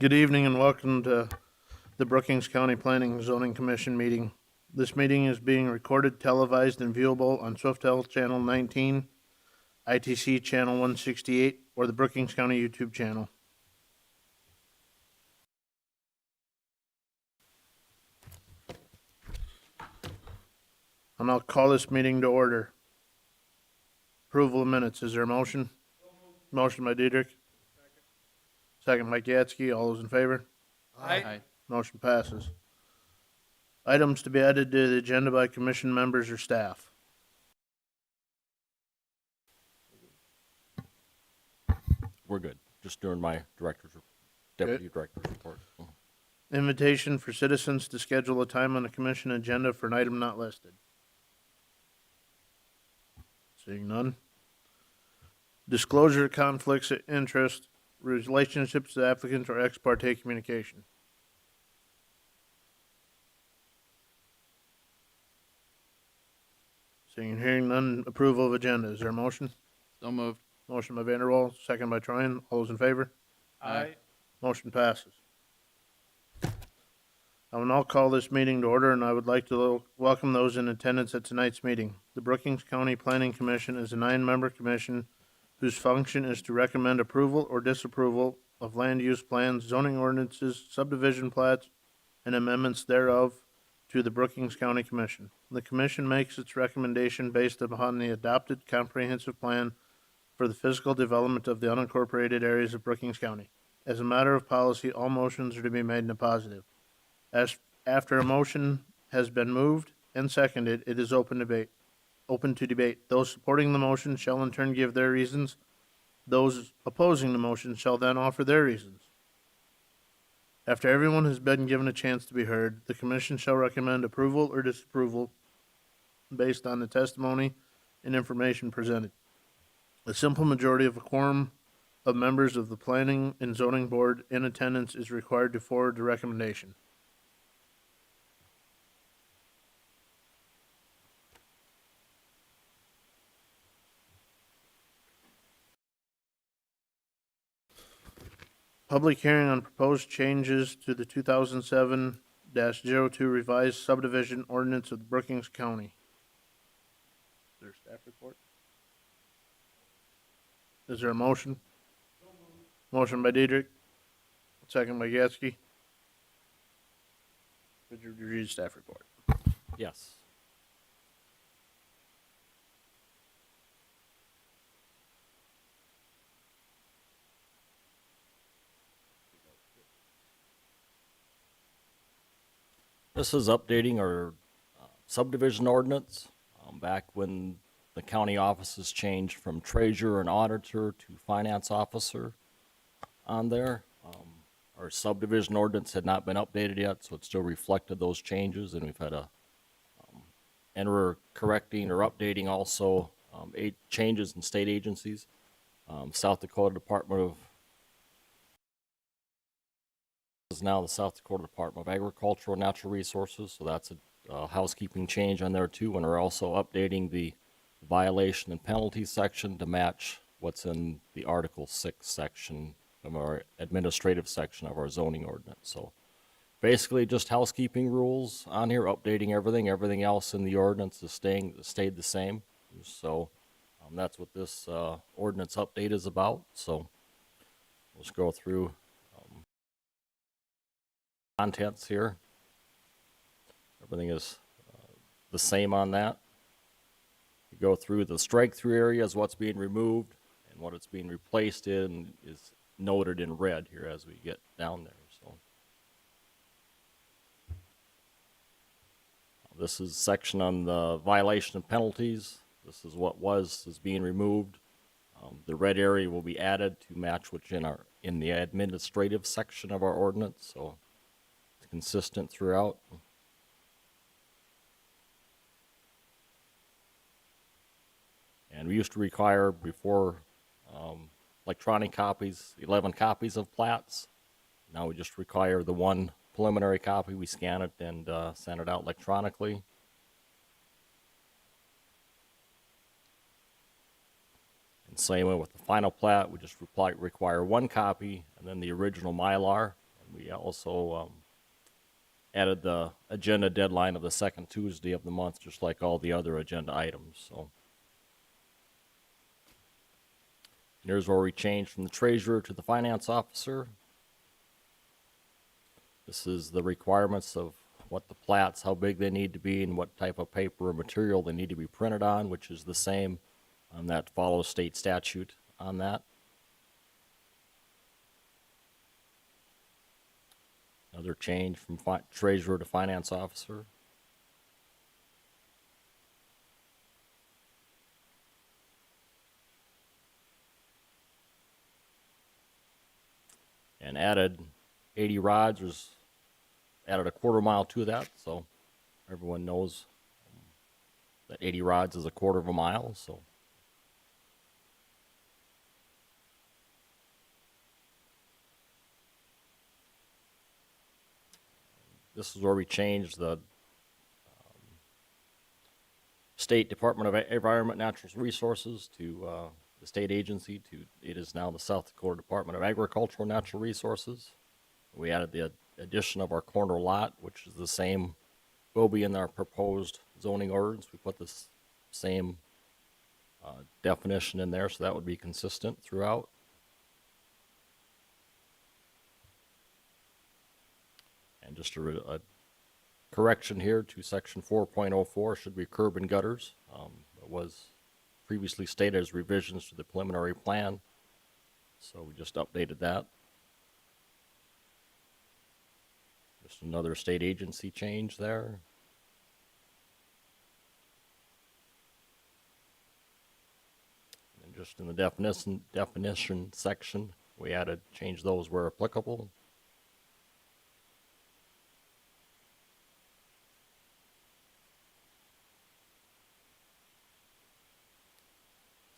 Good evening and welcome to the Brookings County Planning and Zoning Commission meeting. This meeting is being recorded, televised, and viewable on Swiftel Channel 19, ITC Channel 168, or the Brookings County YouTube channel. And I'll call this meeting to order. Approval of minutes. Is there a motion? Motion by Diedrich. Second by Gatsky. All those in favor? Aye. Motion passes. Items to be added to the agenda by commission members or staff. We're good. Just doing my deputy director's report. Invitation for citizens to schedule a time on the commission agenda for an item not listed. Seeing none. Disclosure of conflicts of interest, relationships to applicants, or ex parte communication. Seeing and hearing none, approval of agenda. Is there a motion? So moved. Motion by Vanderwall, second by Troyan. All those in favor? Aye. Motion passes. I will now call this meeting to order, and I would like to welcome those in attendance at tonight's meeting. The Brookings County Planning Commission is a 9-member commission whose function is to recommend approval or disapproval of land use plans, zoning ordinances, subdivision plats, and amendments thereof to the Brookings County Commission. The commission makes its recommendation based upon the adopted comprehensive plan for the physical development of the unincorporated areas of Brookings County. As a matter of policy, all motions are to be made in the positive. As after a motion has been moved and seconded, it is open to debate. Those supporting the motion shall in turn give their reasons. Those opposing the motion shall then offer their reasons. After everyone has been given a chance to be heard, the commission shall recommend approval or disapproval based on the testimony and information presented. A simple majority of a quorum of members of the Planning and Zoning Board in attendance is required to forward the recommendation. Public hearing on proposed changes to the 2007-02 revised subdivision ordinance of the Brookings County. Is there a staff report? Is there a motion? Motion by Diedrich, second by Gatsky. Could you read staff report? Yes. This is updating our subdivision ordinance. Back when the county offices changed from treasurer and auditor to finance officer on there. Our subdivision ordinance had not been updated yet, so it still reflected those changes, and we've had a and we're correcting or updating also 8 changes in state agencies. South Dakota Department of is now the South Dakota Department of Agricultural and Natural Resources, so that's a housekeeping change on there too, and we're also updating the violation and penalties section to match what's in the Article 6 section of our administrative section of our zoning ordinance. So basically just housekeeping rules on here, updating everything. Everything else in the ordinance is stayed the same. So that's what this ordinance update is about. So let's go through contents here. Everything is the same on that. You go through the strike-through areas, what's being removed, and what it's being replaced in is noted in red here as we get down there. So this is a section on the violation and penalties. This is what is being removed. The red area will be added to match what's in the administrative section of our ordinance, so it's consistent throughout. And we used to require before electronic copies, 11 copies of plats. Now we just require the one preliminary copy. We scan it and send it out electronically. And same way with the final plat, we just require one copy and then the original Mylar, We also added the agenda deadline of the second Tuesday of the month, just like all the other agenda items, so. Here's where we changed from the treasurer to the finance officer. This is the requirements of what the plats, how big they need to be, and what type of paper or material they need to be printed on, which is the same that follows state statute on that. Another change from treasurer to finance officer. And added 80 rods, was added a quarter mile to that, so everyone knows that 80 rods is a quarter of a mile, so. This is where we changed the State Department of Environment and Natural Resources to the state agency to, it is now the South Dakota Department of Agricultural and Natural Resources. We added the addition of our corner lot, which is the same, will be in our proposed zoning ordinance. We put this same definition in there, so that would be consistent throughout. And just a correction here to section 4.04 should be curb and gutters. It was previously stated as revisions to the preliminary plan, so we just updated that. Just another state agency change there. And just in the definition section, we added, change those where applicable.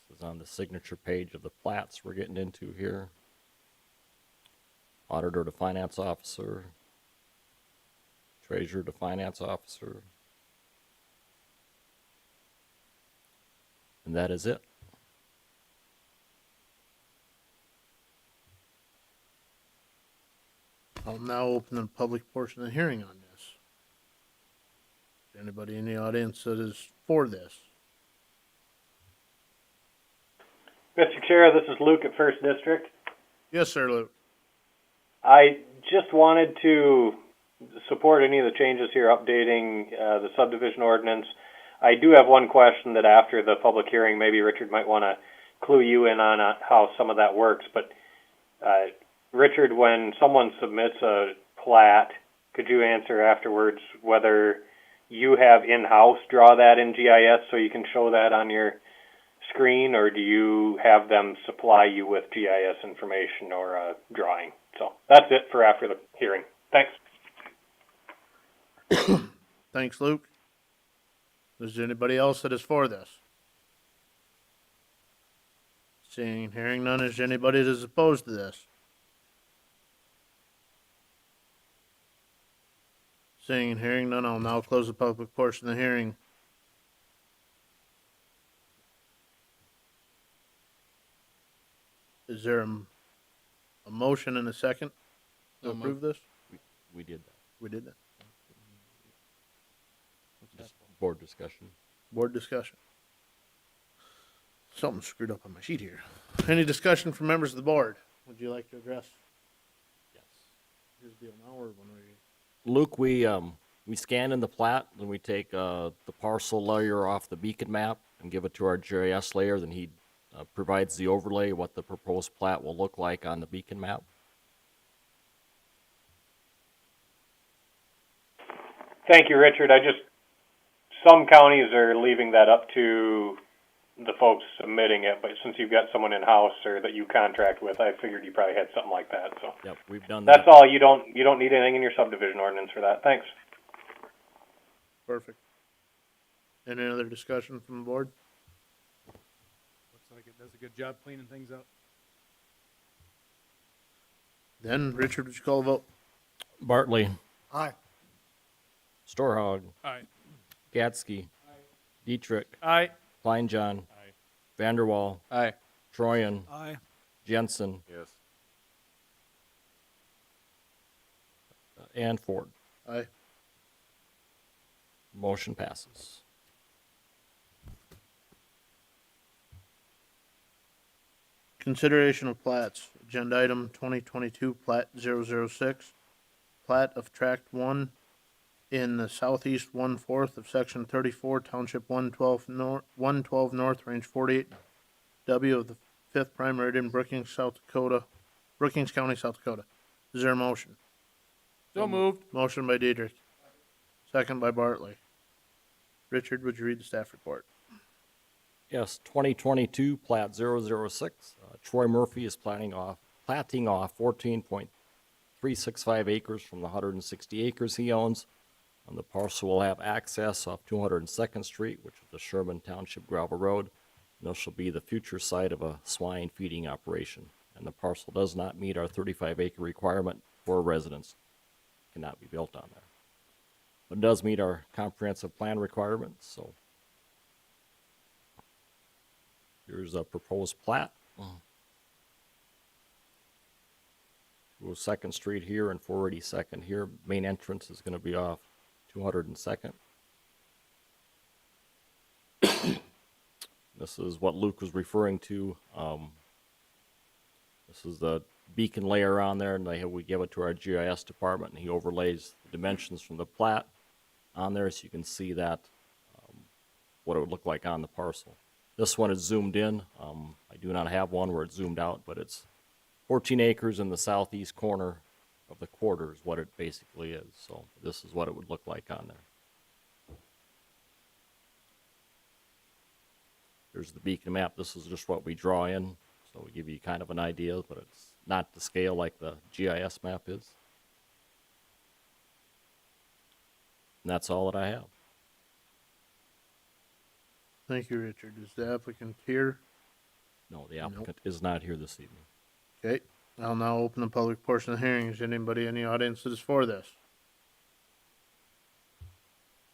This is on the signature page of the plats we're getting into here. Auditor to finance officer. Treasurer to finance officer. And that is it. I'll now open the public portion of the hearing on this. Is there anybody in the audience that is for this? Mr. Chair, this is Luke at First District. Yes, sir, Luke. I just wanted to support any of the changes here, updating the subdivision ordinance. I do have one question that after the public hearing, maybe Richard might want to clue you in on how some of that works. But Richard, when someone submits a plat, could you answer afterwards whether you have in-house draw that in GIS so you can show that on your screen, or do you have them supply you with GIS information or a drawing? So that's it for after the hearing. Thanks. Thanks, Luke. Is there anybody else that is for this? Seeing and hearing none, is there anybody that is opposed to this? Seeing and hearing none, I'll now close the public portion of the hearing. Is there a motion and a second to So approve this? We did that. We did that. Just board discussion. Board discussion. Something screwed up on my sheet here. Any discussion from members of the board? Would you like to address? Yes. Here's the deal now, or when Luke, we scan in the plat, then we take the parcel layer off the beacon map and give it to our GIS layer, then he provides the overlay, what the proposed plat will look like on the beacon map. Thank you, Richard. Some counties are leaving that up to the folks submitting it, but since you've got someone in-house or that you contract with, I figured you probably had something like that. So Yep, we've done that's that. all. You don't need anything in your subdivision ordinance for that. Thanks. Perfect. Any other discussion from the board? Looks like it does a good job cleaning things up. Then, Richard, would you call the vote? Bartley, Aye. Storhog, Aye. Gatsky, Dietrich, Aye. Kleinjohn, Aye. Vanderwall, Aye. Troyan, Aye. Jensen, Yes. and Ford. Aye. Motion passes. Consideration of plats. Agenda item 2022 Plat 006. Plat of Tract 1 in the southeast 1/4 of Section 34, Township 112 North, Range 48W of the 5th Prime Meridian, Brookings, South Dakota, Brookings County, South Dakota. Is there a motion? So moved. Motion by Diedrich. Second by Bartley. Richard, would you read the staff report? Yes, 2022 Plat 006. Troy Murphy is platting off 14.365 acres from the 160 acres he owns. And the parcel will have access off 202nd Street, which is the Sherman Township gravel road. And this will be the future site of a swine feeding operation. And the parcel does not meet our 35-acre requirement for residents. Cannot be built on there. But it does meet our comprehensive plan requirements, so. Here's a proposed plat. 202nd Street here and 482nd here. Main entrance is gonna be off 202nd. This is what Luke was referring to. This is the beacon layer on there, and we give it to our GIS department, and he overlays the dimensions from the plat on there, so you can see that, what it would look like on the parcel. This one is zoomed in. I do not have one where it's zoomed out, but it's 14 acres in the southeast corner of the quarter is what it basically is. So this is what it would look like on there. Here's the beacon map. This is just what we draw in. So we give you kind of an idea, but it's not to scale like the GIS map is. And that's all that I have. Thank you, Richard. Is the applicant here? No, the applicant is not here this evening. Okay, I'll now open the public portion of the hearing. Is anybody in the audience that is for this?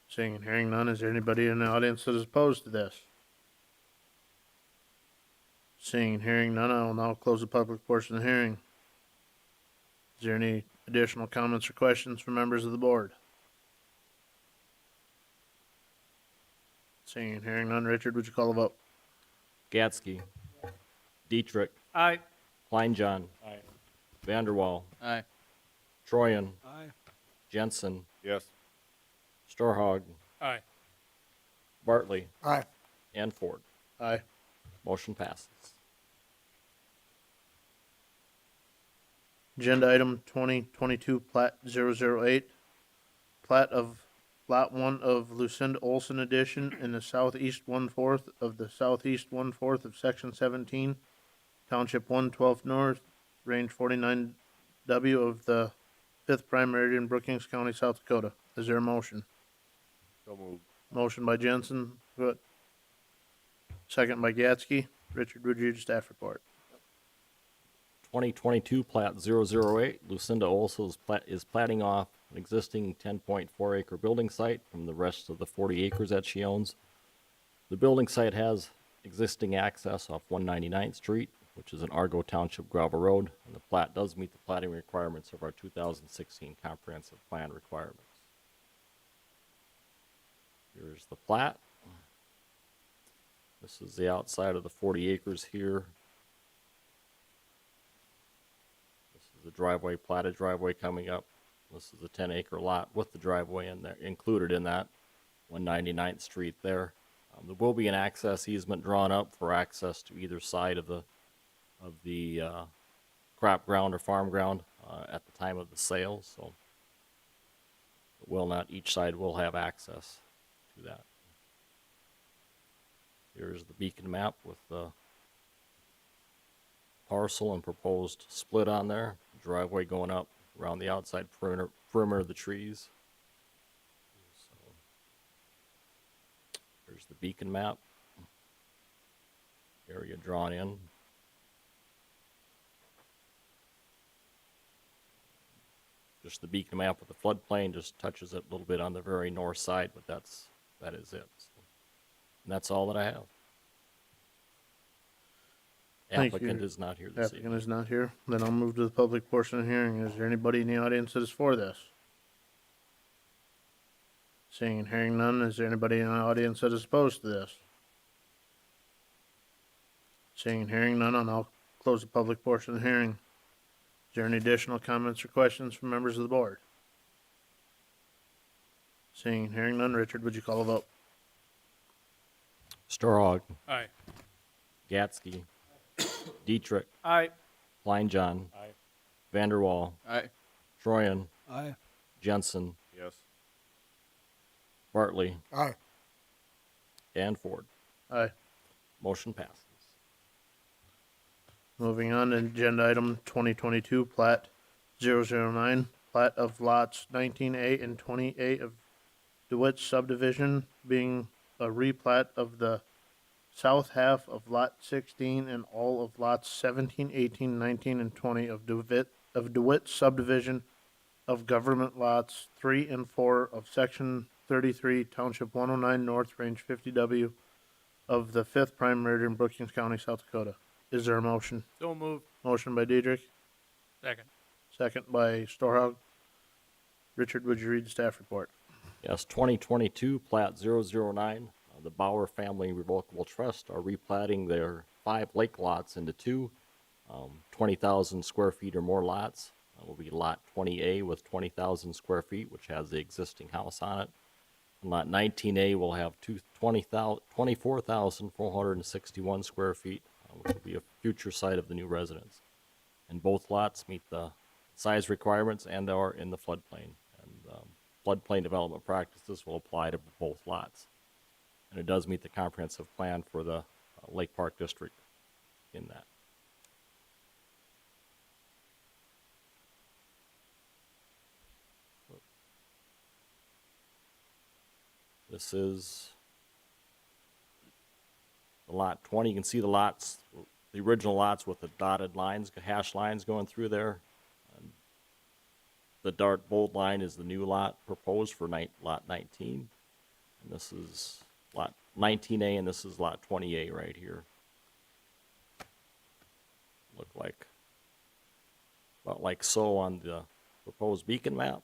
Seeing and hearing none, is there anybody in the audience that is opposed to this? Seeing and hearing none, I will now close the public portion of the hearing. Is there any additional comments or questions from members of the board? Seeing and hearing none, Richard, would you call the vote? Gatsky. Dietrich. Aye. Kleinjohn. Aye. Vanderwall. Aye. Troyan. Aye. Jensen. Yes. Storhog. Aye. Bartley. Aye. And Ford. Aye. Motion passes. Agenda item 2022 Plat 008. Plat of Lot 1 of Lucinda Olson Edition in the southeast 1/4 of the southeast 1/4 of Section 17, Township 112 North, Range 49W of the 5th Prime Meridian, Brookings County, South Dakota. Is there a motion? So moved. Motion by Jensen. Good. Second by Gatsky. Richard, would you read the staff report? 2022 Plat 008. Lucinda also is platting off an existing 10.4 acre building site from the rest of the 40 acres that she owns. The building site has existing access off 199th Street, which is an Argo Township gravel road, and the plat does meet the platting requirements of our 2016 comprehensive plan requirements. Here's the plat. This is the outside of the 40 acres here. This is the driveway, platted driveway coming up. This is a 10-acre lot with the driveway in there, included in that, 199th Street there. There will be an access easement drawn up for access to either side of the crop ground or farm ground at the time of the sale. So, it will not. Each side will have access to that. Here's the beacon map with the parcel and proposed split on there. Driveway going up around the outside perimeter of the trees. So, here's the beacon map. Area drawn in. Just the beacon map with the floodplain just touches it a little bit on the very north side, but that is it. So, and that's all that I have. Thank Applicant you. is not here this Applicant evening. is not here. Then I'll move to the public portion of the hearing. Is there anybody in the audience that is for this? Seeing and hearing none, is there anybody in the audience that is opposed to this? Seeing and hearing none, I'll now close the public portion of the hearing. Is there any additional comments or questions from members of the board? Seeing and hearing none, Richard, would you call a vote? Storhog, Aye. Gatsky, Dietrich, Aye. Kleinjohn, Aye. Vanderwall, Aye. Troyan, Aye. Jensen, Yes. Bartley, Aye. and Ford. Aye. Motion passes. Moving on to agenda item 2022, Platt 009, plat of lots 19A and 20A of DeWitt Subdivision, being a replat of the south half of lot 16 and all of lots 17, 18, 19, and 20 of DeWitt Subdivision of government lots 3 and 4 of section 33, Township 109 North, Range 50W of the 5th Prime Meridian, Brookings County, South Dakota. Is there a motion? So moved. Motion by Diedrich, Second. second by Storhog. Richard, would you read the staff report? Yes, 2022, Plat 009. The Bauer Family Revocable Trust are replatting their 5 lake lots into 2, 20,000 square feet or more lots. Will be lot 20A with 20,000 square feet, which has the existing house on it. And lot 19A will have 24,461 square feet, which will be a future site of the new residence. And both lots meet the size requirements and are in the floodplain. And floodplain development practices will apply to both lots. And it does meet the comprehensive plan for the Lake Park District in that. This is the lot 20. You can see the lots, the original lots with the dotted lines, hash lines going through there. And the dark bold line is the new lot proposed for lot 19. And this is lot 19A, and this is lot 20A right here. Look like, about like so on the proposed beacon map.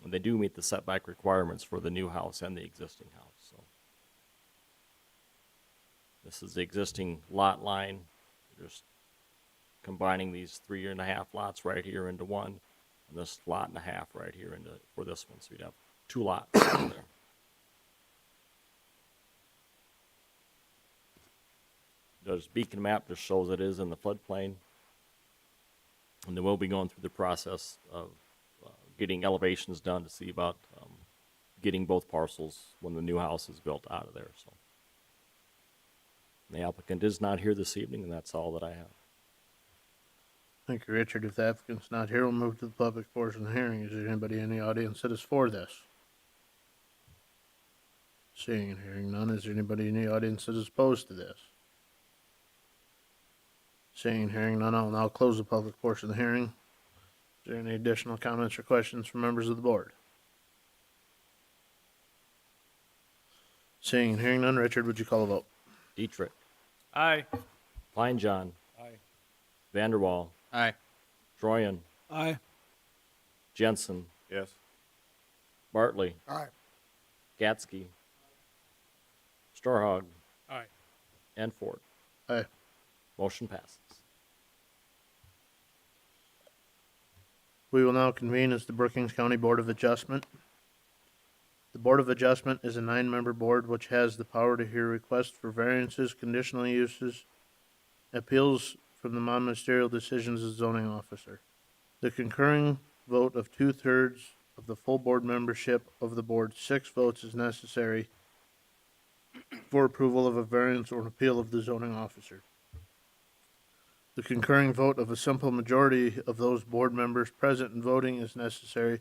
And they do meet the setback requirements for the new house and the existing house. So this is the existing lot line. Just combining these 3.5 lots right here into one, and this lot and a half right here into for this one. So you'd have 2 lots in there. This beacon map just shows it is in the floodplain, and then we'll be going through the process of getting elevations done to see about getting both parcels when the new house is built out of there. So the applicant is not here this evening, and that's all that I have. Thank you, Richard. If the applicant's not here, we'll move to the public portion of the hearing. Is there anybody in the audience that is for this? Seeing and hearing none, is there anybody in the audience that is opposed to this? Seeing and hearing none, I'll now close the public portion of the hearing. Is there any additional comments or questions from members of the board? Seeing and hearing none, Richard, would you call a vote? Dietrich, Aye. Kleinjohn, Aye. Vanderwall, Aye. Troyan, Aye. Jensen, Yes. Bartley, Aye. Gatsky, Storhog, Aye. and Ford. Aye. Motion passes. We will now convene as the Brookings County Board of Adjustment. The Board of Adjustment is a 9-member board which has the power to hear requests for variances, conditional uses, appeals from the non-ministerial decisions of the zoning officer. The concurring vote of 2/3 of the full board membership of the board, 6 votes is necessary for approval of a variance or an appeal of the zoning officer. The concurring vote of a simple majority of those board members present and voting is necessary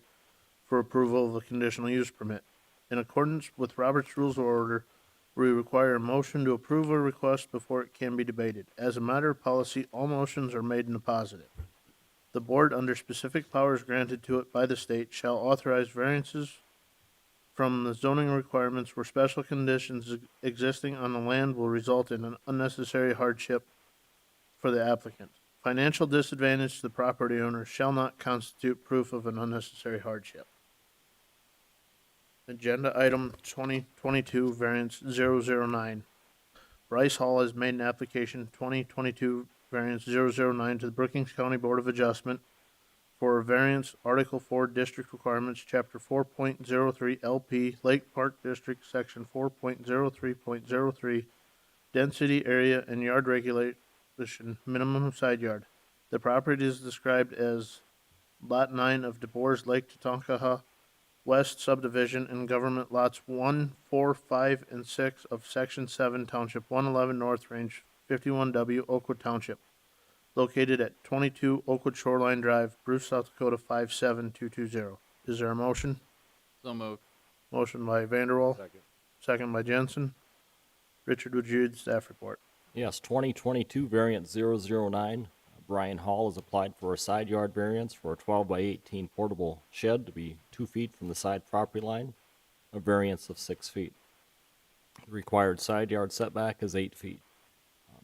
for approval of a conditional use permit. In accordance with Robert's Rules of Order, we require a motion to approve a request before it can be debated. As a matter of policy, all motions are made in the positive. The board, under specific powers granted to it by the state, shall authorize variances from the zoning requirements where special conditions existing on the land will result in an unnecessary hardship for the applicant. Financial disadvantage to the property owner shall not constitute proof of an unnecessary hardship. Agenda item 2022 variance 009. Bryce Hall has made an application 2022 variance 009 to the Brookings County Board of Adjustment for a variance Article 4 District Requirements, Chapter 4.03 LP, Lake Park District, Section 4.03.03, Density, Area, and Yard Regulation, Minimum Side Yard. The property is described as Lot 9 of DeBoer's Lake Tetonkaha West Subdivision and Government Lots 1, 4, 5, and 6 of Section 7, Township 111 North Range 51W, Oakwood Township, located at 22 Oakwood Shoreline Drive, Bruce, South Dakota 57220. Is there a motion? So moved. Motion by Vanderwall, Second. second by Jensen. Richard, would you read the staff report? Yes, 2022 variance 009. Brian Hall has applied for a side yard variance for a 12 by 18 portable shed to be 2 feet from the side property line, a variance of 6 feet. The required side yard setback is 8 feet.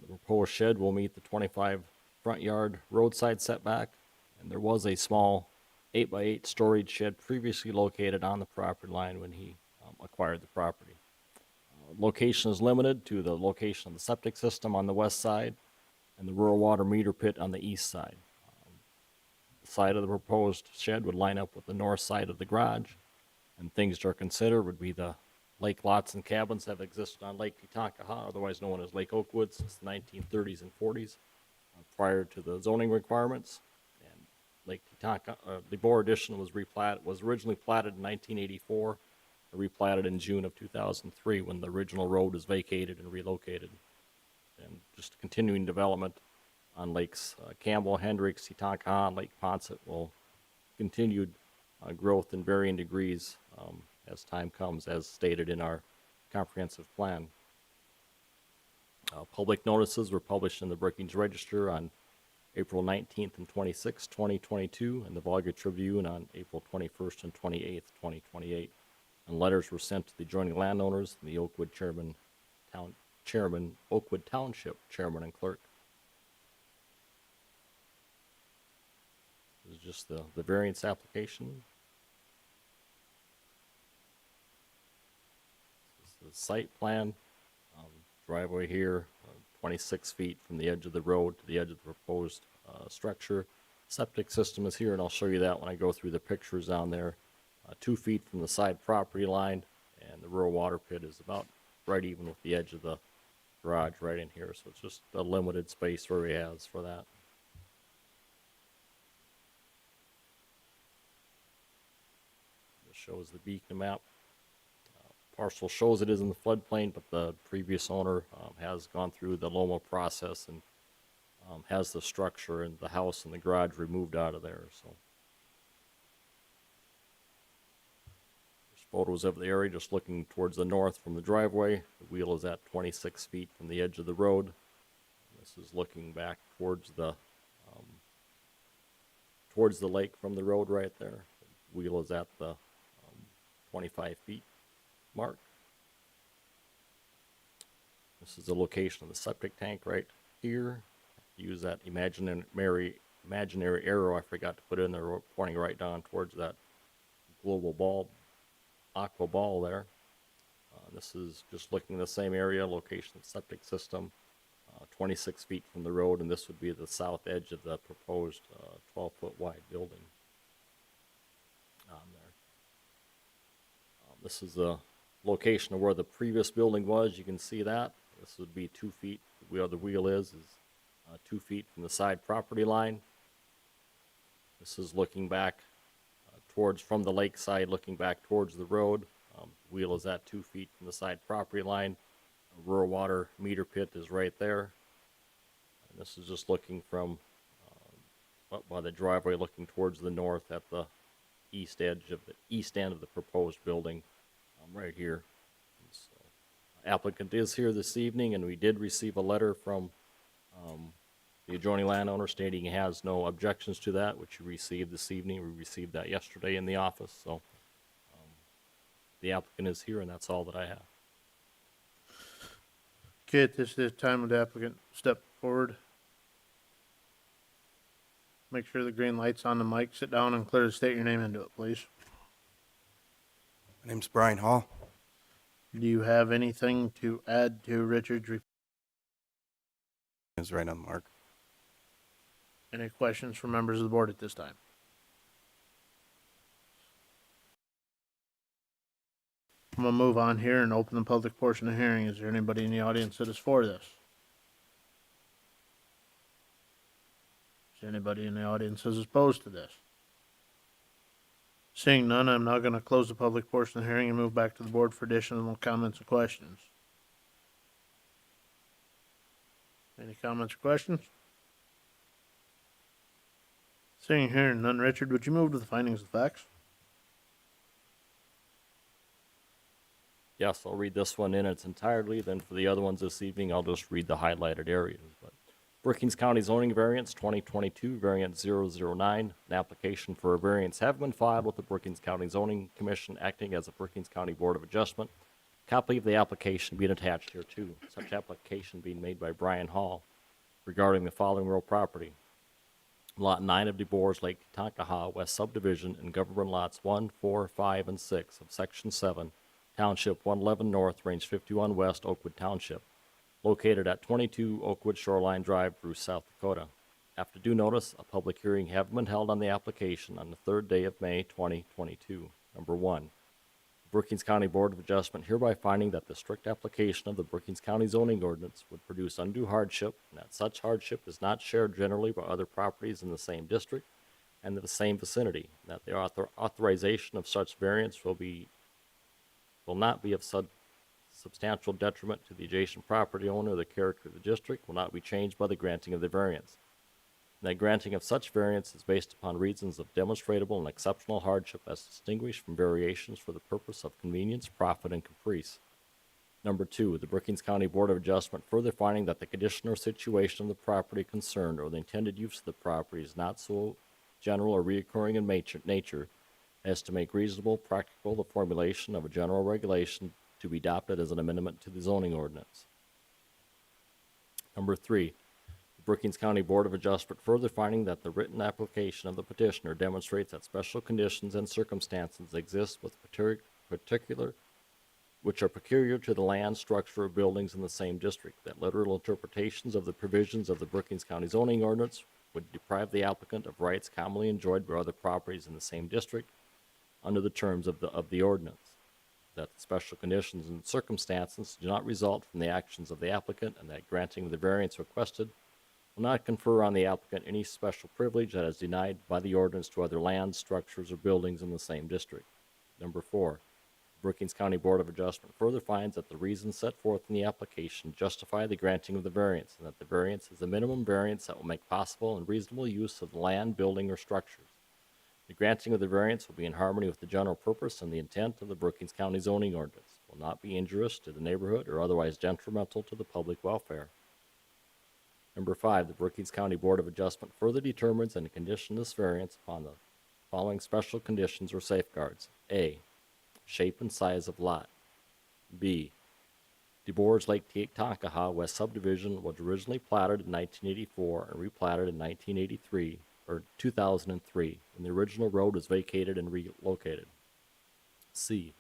The proposed shed will meet the 25 front yard roadside setback, and there was a small 8 by 8 storage shed previously located on the property line when he acquired the property. Location is limited to the location of the septic system on the west side and the rural water meter pit on the east side. The side of the proposed shed would line up with the north side of the garage, and things to consider would be the lake lots and cabins that have existed on Lake Tetonkaha, otherwise known as Lake Oakwood, since the 1930s and 40s, prior to the zoning requirements. And Lake Tetonkaha, the Boer addition was originally platted in 1984, replatted in June of 2003 when the original road was vacated and relocated. And just continuing development on lakes Campbell, Hendricks, Tetonkaha, and Lake Ponset will continued growth in varying degrees as time comes, as stated in our comprehensive plan. Public notices were published in the Brookings Register on April 19th and 26th, 2022, and the Volga Tribune on April 21st and 28th, 2028. And letters were sent to the adjoining landowners and the Oakwood Oakwood Township Chairman and Clerk. This is just the variance application. This is the site plan. Driveway here, 26 feet from the edge of the road to the edge of the proposed structure. Septic system is here, and I'll show you that when I go through the pictures on there. 2 feet from the side property line, and the rural water pit is about right even with the edge of the garage right in here, so it's just a limited space where he has for that. This shows the beacon map. Parcel shows it is in the floodplain, but the previous owner has gone through the LOMA process and has the structure and the house and the garage removed out of there. So there's photos of the area just looking towards the north from the driveway. The wheel is at 26 feet from the edge of the road. This is looking back towards the lake from the road right there. The wheel is at the 25 feet mark. This is the location of the septic tank right here. Use that imaginary arrow I forgot to put in there, pointing right down towards that global ball, aqua ball there. This is just looking in the same area, location of the septic system, 26 feet from the road, and this would be the south edge of the proposed 12-foot wide building on there. This is the location of where the previous building was. You can see that. This would be 2 feet. Where the wheel is 2 feet from the side property line. This is looking back from the lake side, looking back towards the road. Wheel is at 2 feet from the side property line. A rural water meter pit is right there. And this is just looking from up by the driveway, looking towards the north at the east end of the proposed building, right here. So, applicant is here this evening, and we did receive a letter from the adjoining landowner stating he has no objections to that, which you received this evening. We received that yesterday in the office, so the applicant is here, and that's all that I have. Okay, at this time, would the applicant step forward? Make sure the green light's on the mic. Sit down and clear to state your name into it, please. My name's Brian Hall. Do you have anything to add to Richard's report? Is right on the mark. Any questions from members of the board at this time? I'm gonna move on here and open the public portion of the hearing. Is there anybody in the audience that is for this? Is there anybody in the audience that is opposed to this? Seeing none, I'm now gonna close the public portion of the hearing and move back to the board for additional comments and questions. Any comments or questions? Seeing and hearing none, Richard, would you move to the findings of facts? Yes, I'll read this one in its entirety, then for the other ones this evening, I'll just read the highlighted areas. But Brookings County zoning variance 2022, variance 009, an application for a variance have been filed with the Brookings County Zoning Commission acting as a Brookings County Board of Adjustment. Copy of the application being attached here too. Such application being made by Brian Hall regarding the following real property. Lot 9 of DeBoer's Lake Tonkaha West Subdivision and government lots 1, 4, 5, and 6 of Section 7, Township 111 North, Range 51 West, Oakwood Township, located at 22 Oakwood Shoreline Drive, Bruce, South Dakota. After due notice, a public hearing have been held on the application on the 3rd day of May 2022. Number 1. Brookings County Board of Adjustment hereby finding that the strict application of the Brookings County zoning ordinance would produce undue hardship, and that such hardship is not shared generally by other properties in the same district and the same vicinity, and that the authorization of such variance will not be of substantial detriment to the adjacent property owner or the character of the district, will not be changed by the granting of the variance. And that granting of such variance is based upon reasons of demonstrable and exceptional hardship as distinguished from variations for the purpose of convenience, profit, and caprice. Number 2, the Brookings County Board of Adjustment further finding that the condition or situation of the property concerned or the intended use of the property is not so general or reoccurring in nature as to make reasonable, practical the formulation of a general regulation to be adopted as an amendment to the zoning ordinance. Number 3, the Brookings County Board of Adjustment further finding that the written application of the petitioner demonstrates that special conditions and circumstances exist with which are peculiar to the land, structure, or buildings in the same district, that literal interpretations of the provisions of the Brookings County zoning ordinance would deprive the applicant of rights commonly enjoyed by other properties in the same district under the terms of the ordinance, that the special conditions and circumstances do not result from the actions of the applicant, and that granting the variance requested will not confer on the applicant any special privilege that is denied by the ordinance to other lands, structures, or buildings in the same district. Number 4, the Brookings County Board of Adjustment further finds that the reasons set forth in the application justify the granting of the variance, and that the variance is the minimum variance that will make possible and reasonable use of the land, building, or structures. The granting of the variance will be in harmony with the general purpose and the intent of the Brookings County zoning ordinance, will not be injurious to the neighborhood or otherwise detrimental to the public welfare. Number 5, the Brookings County Board of Adjustment further determines and conditions this variance upon the following special conditions or safeguards. A, shape and size of lot. B, DeBoer's Lake Tonkaha West Subdivision was originally platted in 1984 and replatted in 1983 or 2003 when the original road was vacated and relocated. C,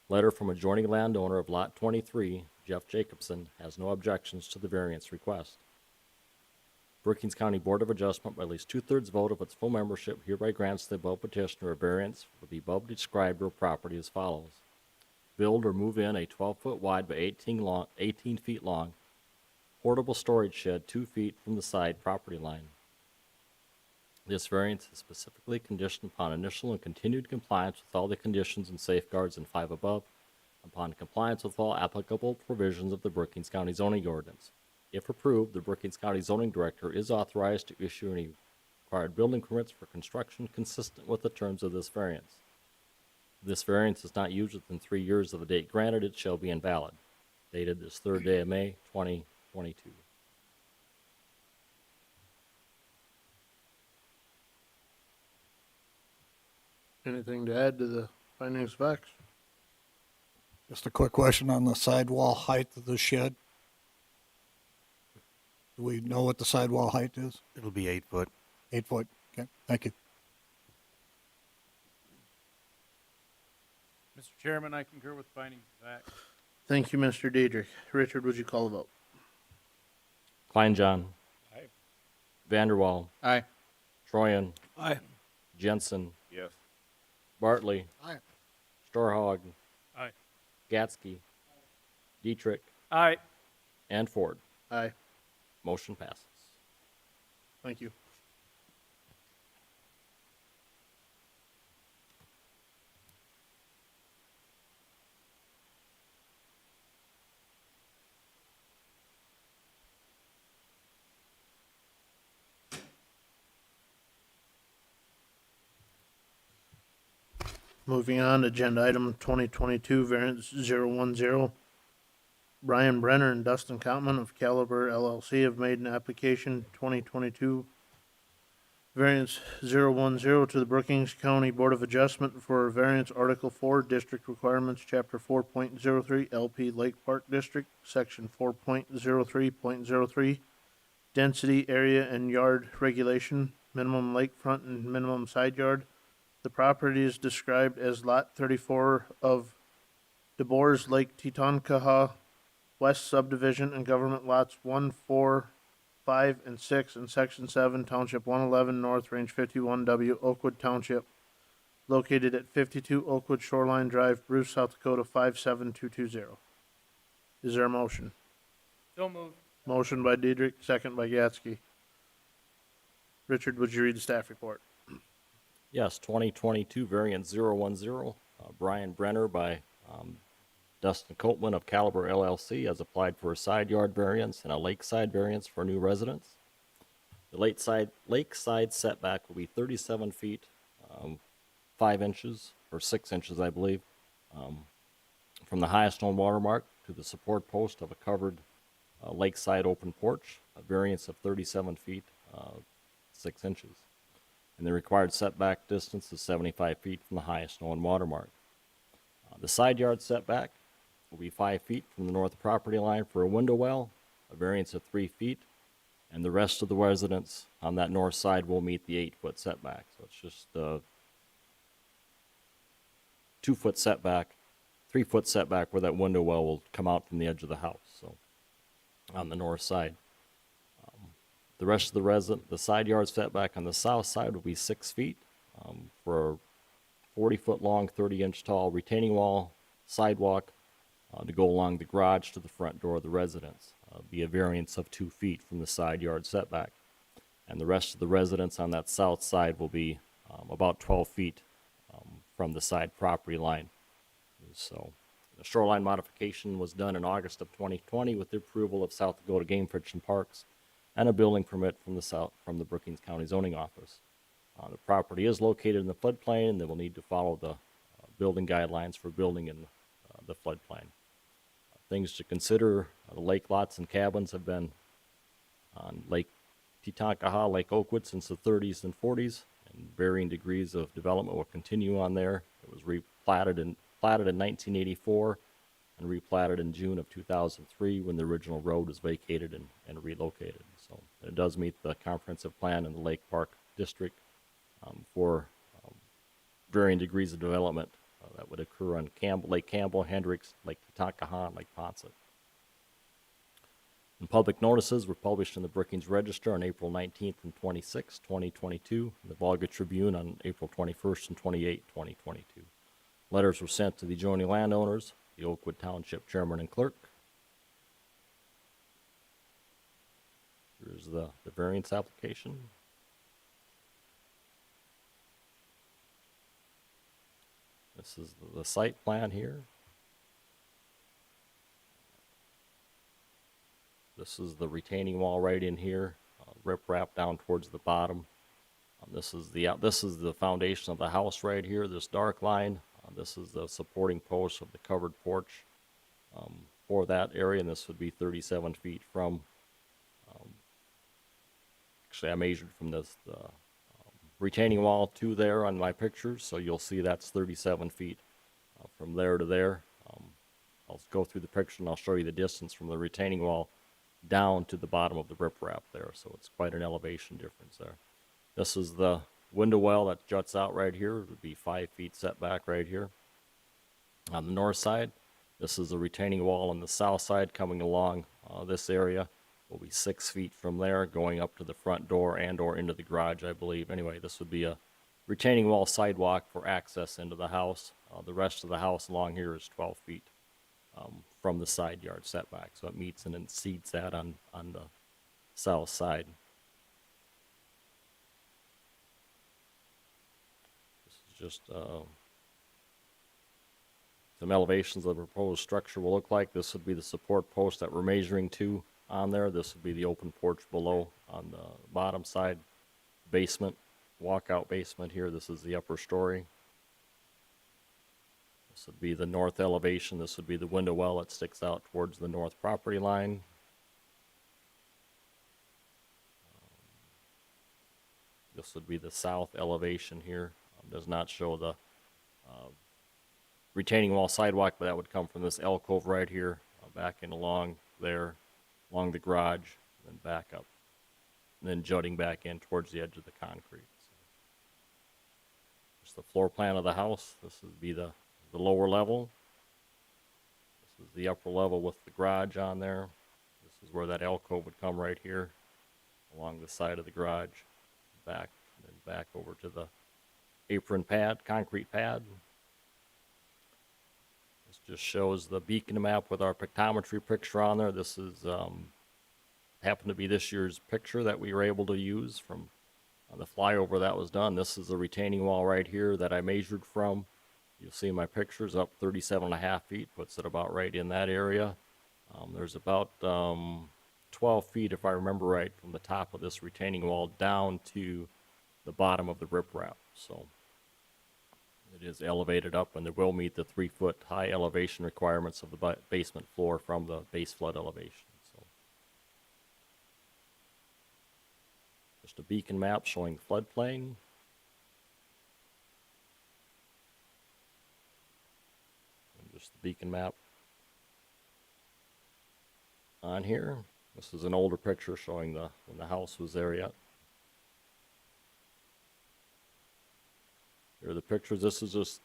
letter from adjoining landowner of Lot 23, Jeff Jacobson, has no objections to the variance request. Brookings County Board of Adjustment, by at least 2/3 vote of its full membership, hereby grants the above petitioner a variance for the above described real property as follows. Build or move in a 12-foot wide by 18 feet long portable storage shed 2 feet from the side property line. This variance is specifically conditioned upon initial and continued compliance with all the conditions and safeguards in 5 above, upon compliance with all applicable provisions of the Brookings County zoning ordinance. If approved, the Brookings County zoning director is authorized to issue any required building permits for construction consistent with the terms of this variance. If this variance is not used within 3 years of the date granted, it shall be invalid. Dated this 3rd day of May, 2022. Anything to add to the findings of facts? Just a quick question on the sidewall height of the shed. Do we know what the sidewall height is? It'll be 8 foot. 8 foot. Okay, thank you. Mr. Chairman, I concur with findings of fact. Thank you, Mr. Diedrich. Richard, would you call the vote? Klein John. Aye. Vanderwall. Aye. Troyan. Aye. Jensen. Yes. Bartley. Aye. Storhog. Aye. Gatsky. Dietrich. Aye. And Ford. Aye. Motion passes. Thank you. Moving on, agenda item 2022, variance 010. Brian Brenner and Dustin Coutman of Caliber LLC have made an application 2022 variance 010 to the Brookings County Board of Adjustment for variance Article 4, District Requirements, Chapter 4.03, LP Lake Park District, Section 4.03.03, Density, Area, and Yard Regulation, Minimum Lakefront and Minimum Side Yard. The property is described as Lot 34 of DeBoers Lake Tetonkaha West Subdivision and Government Lots 1, 4, 5, and 6 in Section 7, Township 111 North, Range 51W, Oakwood Township, located at 52 Oakwood Shoreline Drive, Bruce, South Dakota 57220. Is there a motion? So moved. Motion by Diedrich, second by Gatsky. Richard, would you read the staff report? Yes, 2022 variance 010, Brian Brenner by Dustin Copeland of Caliber LLC has applied for a side yard variance and a lakeside variance for new residents. The lakeside setback will be 37 feet, 5 inches, or 6 inches, I believe, from the highest known water mark to the support post of a covered lakeside open porch, a variance of 37 feet, 6 inches. And the required setback distance is 75 feet from the highest known water mark. The side yard setback will be 5 feet from the north property line for a window well, a variance of 3 feet, and the rest of the residents on that north side will meet the 8-foot setback. So it's just a 2-foot setback, 3-foot setback where that window well will come out from the edge of the house, so on the north side. The rest of the side yard setback on the south side will be 6 feet for a 40-foot long, 30-inch tall retaining wall sidewalk to go along the garage to the front door of the residence. Be a variance of 2 feet from the side yard setback. And the rest of the residents on that south side will be about 12 feet from the side property line. So the shoreline modification was done in August of 2020 with the approval of South Dakota Game Fish and Parks and a building permit from the Brookings County Zoning Office. The property is located in the floodplain, and they will need to follow the building guidelines for building in the floodplain. Things to consider: the lake lots and cabins have been on Lake Tetonkaha, Lake Oakwood since the 30s and 40s, and varying degrees of development will continue on there. It was platted in 1984 and replatted in June of 2003 when the original road was vacated and relocated. So it does meet the comprehensive plan in the Lake Park District for varying degrees of development that would occur on Lake Campbell, Hendricks, Lake Tetonkaha, and Lake Ponset. And public notices were published in the Brookings Register on April 19th and 26th, 2022, and the Volga Tribune on April 21st and 28th, 2022. Letters were sent to the adjoining landowners, the Oakwood Township Chairman and Clerk. Here's the variance application. This is the site plan here. This is the retaining wall right in here, riprap down towards the bottom. This is the foundation of the house right here, this dark line. This is the supporting post of the covered porch for that area, and this would be 37 feet from, actually I measured from this retaining wall to there on my pictures, so you'll see that's 37 feet from there to there. I'll go through the picture and I'll show you the distance from the retaining wall down to the bottom of the riprap there, so it's quite an elevation difference there. This is the window well that juts out right here. It would be 5 feet setback right here. On the north side, this is a retaining wall on the south side coming along this area. Will be 6 feet from there, going up to the front door and or into the garage, I believe. Anyway, this would be a retaining wall sidewalk for access into the house. The rest of the house along here is 12 feet from the side yard setback, so it meets and exceeds that on the south side. This is just some elevations of the proposed structure will look like. This would be the support post that we're measuring to on there. This would be the open porch below on the bottom side. Basement, walkout basement here. This is the upper story. This would be the north elevation. This would be the window well that sticks out towards the north property line. This would be the south elevation here. Does not show the retaining wall sidewalk, but that would come from this alcove right here, back in along there, along the garage, then back up, and then jutting back in towards the edge of the concrete. So, just the floor plan of the house. This would be the lower level. This is the upper level with the garage on there. This is where that alcove would come right here, along the side of the garage, back, and then back over to the apron pad, concrete pad. This just shows the beacon map with our pictometry picture on there. This is happened to be this year's picture that we were able to use from the flyover that was done. This is the retaining wall right here that I measured from. You'll see my pictures up 37.5 feet, puts it about right in that area. There's about 12 feet, if I remember right, from the top of this retaining wall down to the bottom of the riprap. So it is elevated up, and it will meet the 3-foot high elevation requirements of the basement floor from the base flood elevation. So just a beacon map showing floodplain. And just the beacon map on here. This is an older picture showing when the house was there yet. Here are the pictures. This is just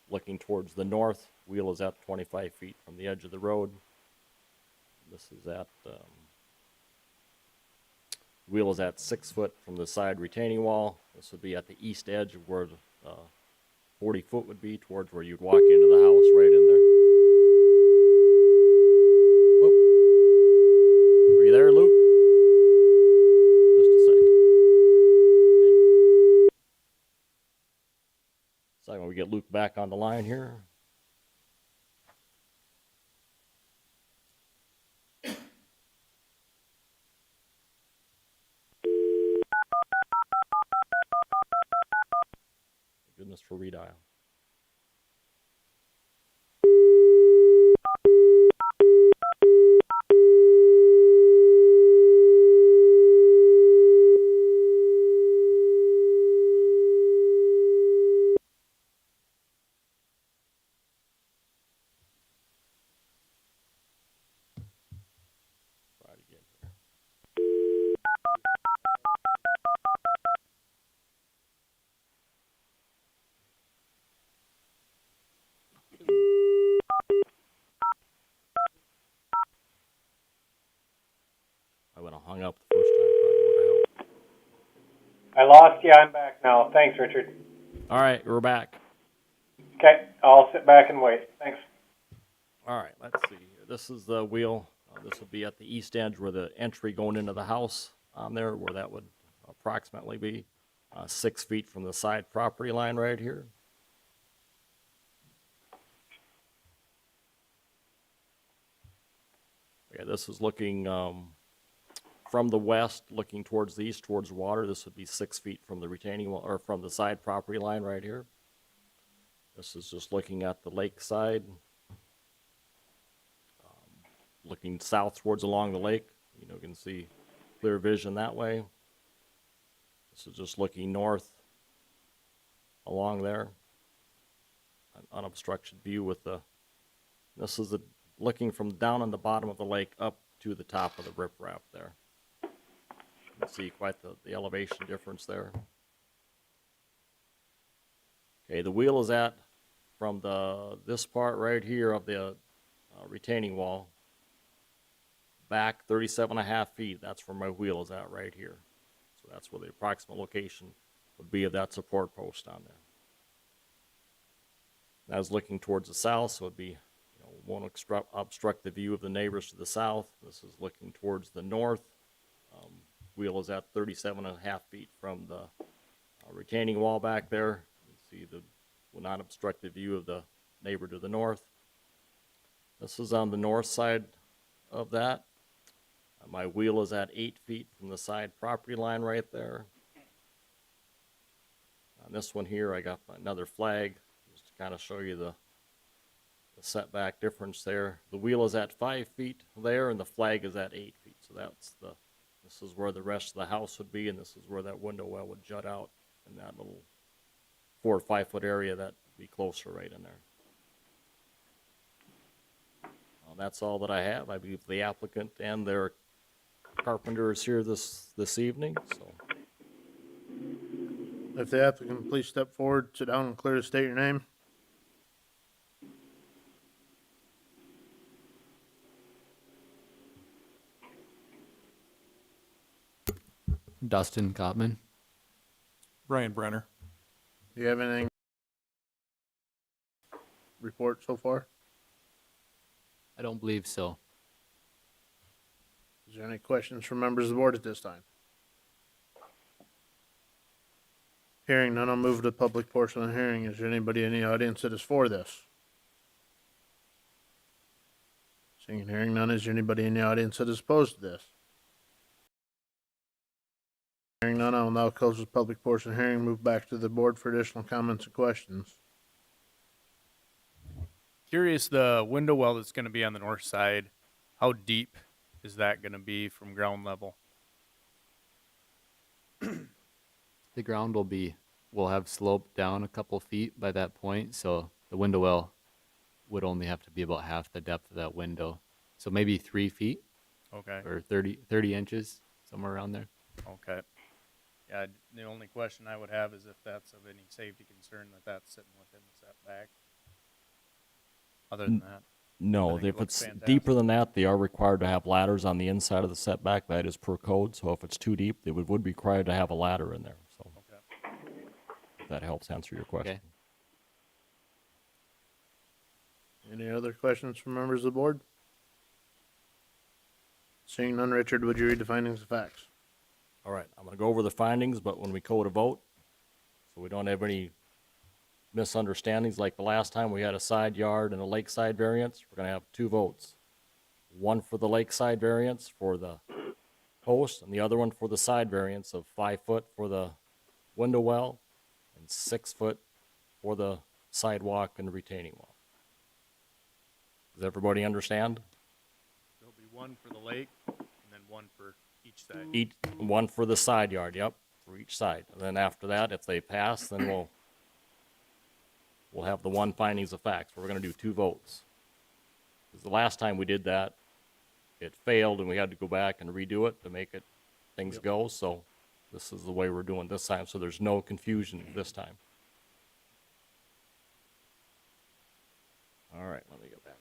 looking towards the north. Wheel is at 25 feet from the edge of the road. This is at wheel is at 6 foot from the side retaining wall. This would be at the east edge of where the 40 foot would be, towards where you'd walk into the house, right in there. Whoop. Are you there, Luke? Just a second. So when we get Luke back on the line here. Goodness for redial. Try it again here. I would have hung up the first time, probably would have helped. I lost you. I'm back now. Thanks, Richard. All right, we're back. Okay, I'll sit back and wait. Thanks. All right, let's see here. This is the wheel. This would be at the east edge where the entry going into the house on there, where that would approximately be 6 feet from the side property line right here. Yeah, this is looking from the west, looking towards the east, towards water. This would be 6 feet from the retaining wall, or from the side property line right here. This is just looking at the lake side, looking south towards along the lake. You know, you can see clear vision that way. This is just looking north along there. An unobstructed view with the, this is looking from down on the bottom of the lake up to the top of the riprap there. You can see quite the elevation difference there. Okay, the wheel is at from this part right here of the retaining wall back 37.5 feet. That's where my wheel is at right here. So that's where the approximate location would be of that support post on there. That was looking towards the south, so it'd be, won't obstruct the view of the neighbors to the south. This is looking towards the north. Wheel is at 37.5 feet from the retaining wall back there. You see will not obstruct the view of the neighbor to the north. This is on the north side of that. My wheel is at 8 feet from the side property line right there. On this one here, I got another flag just to kind of show you the setback difference there. The wheel is at 5 feet there, and the flag is at 8 feet. So this is where the rest of the house would be, and this is where that window well would jut out in that little 4 or 5 foot area. That'd be closer right in there. Well, that's all that I have. I believe the applicant and their carpenter is here this evening, so. If the applicant please step forward, sit down and clearly state your name. Dustin Gottman. Brian Brenner. Do you have anything report so far? I don't believe so. Is there any questions from members of the board at this time? Hearing none, I'll move to the public portion of the hearing. Is there anybody in the audience that is for this? Seeing and hearing none, is there anybody in the audience that is opposed to this? Hearing none, I will now close the public portion of the hearing and move back to the board for additional comments and questions. Curious, the window well that's gonna be on the north side, how deep is that gonna be from ground level? The ground will have sloped down a couple feet by that point, so the window well would only have to be about half the depth of that window. So maybe 3 feet Okay, or 30 inches, somewhere around there. okay. Yeah, the only question I would have is if that's of any safety concern that's sitting within the setback. Other than that, I No, think it if looks it's fantastic. deeper than that, they are required to have ladders on the inside of the setback. That is per code. So if it's too deep, they would be required to have a ladder in there. So okay. if that helps answer your question. Okay. Any other questions from members of the board? Seeing none, Richard, would you read the findings of facts? All right, I'm going to go over the findings, but when we go to vote, so we don't have any misunderstandings like the last time we had a side yard and a lakeside variance, we're going to have 2 votes. One for the lakeside variance for the post, and the other one for the side variance of 5 foot for the window well and 6 foot for the sidewalk and the retaining wall. Does everybody understand? There'll be one for the lake and then one for each side. One for the side yard, yep, for each side. And then after that, if they pass, then we'll have the one findings of facts. We're going to do 2 votes. Because the last time we did that, it failed and we had to go back and redo it to make things go. So this is the way we're doing this time, so there's no confusion this time. All right, let me go back.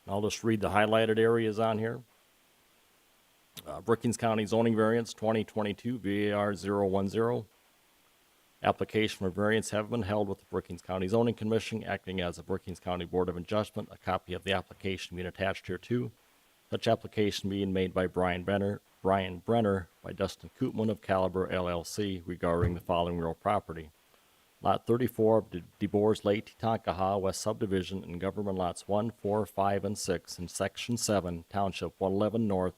I'll just read the highlighted areas on here. Brookings County zoning variance 2022 VAR 010. Application for variance have been held with the Brookings County Zoning Commission, acting as the Brookings County Board of Adjustment. A copy of the application being attached here too. Such application being made by Brian Brenner by Dustin Koopman of Caliber LLC regarding the following real property. Lot 34 of DeBoer's Lake Titankaha West Subdivision in government lots 1, 4, 5, and 6 in Section 7, Township 111 North,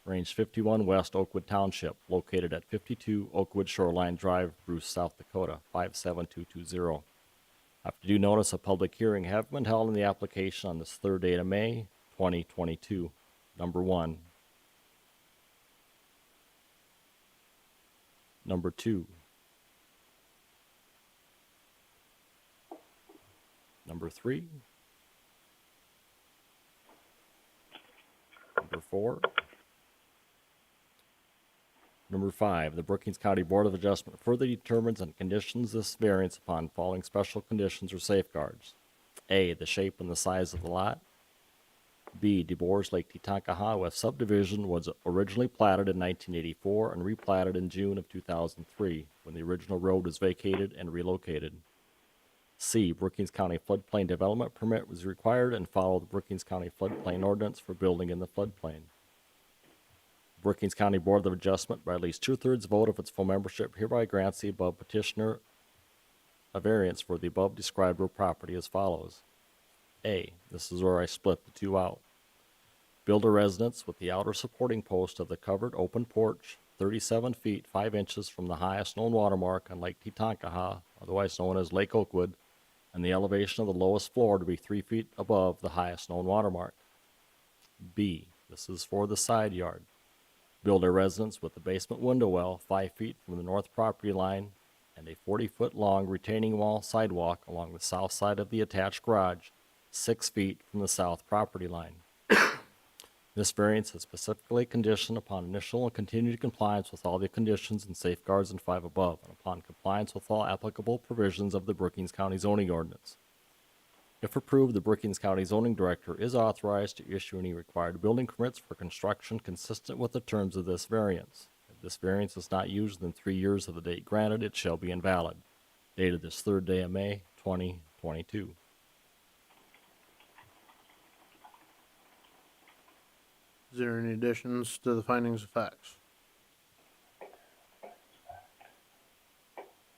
Range 51 West, Oakwood Township, located at 52 Oakwood Shoreline Drive, Bruce, South Dakota, 57220. After due notice, a public hearing have been held in the application on this 3rd day of May, 2022. Number 1. Number 2. Number 3. Number 4. Number 5, the Brookings County Board of Adjustment further determines and conditions this variance upon following special conditions or safeguards. A, the shape and the size of the lot. B, DeBoer's Lake Titankaha West Subdivision was originally platted in 1984 and replatted in June of 2003, when the original road was vacated and relocated. C, Brookings County Floodplain Development Permit was required and followed the Brookings County Floodplain Ordinance for building in the floodplain. Brookings County Board of Adjustment, by at least 2/3 vote of its full membership, hereby grants the above petitioner a variance for the above described real property as follows. A, this is where I split the two out. Build a residence with the outer supporting post of the covered open porch 37 feet 5 inches from the highest known watermark on Lake Titankaha, otherwise known as Lake Oakwood, and the elevation of the lowest floor to be 3 feet above the highest known watermark. B, this is for the side yard. Build a residence with the basement window well 5 feet from the north property line and a 40-foot-long retaining wall sidewalk along the south side of the attached garage, 6 feet from the south property line. This variance is specifically conditioned upon initial and continued compliance with all the conditions and safeguards in 5 above, and upon compliance with all applicable provisions of the Brookings County zoning ordinance. If approved, the Brookings County zoning director is authorized to issue any required building permits for construction consistent with the terms of this variance. If this variance is not used within 3 years of the date granted, it shall be invalid. Dated this 3rd day of May, 2022. Is there any additions to the findings of facts?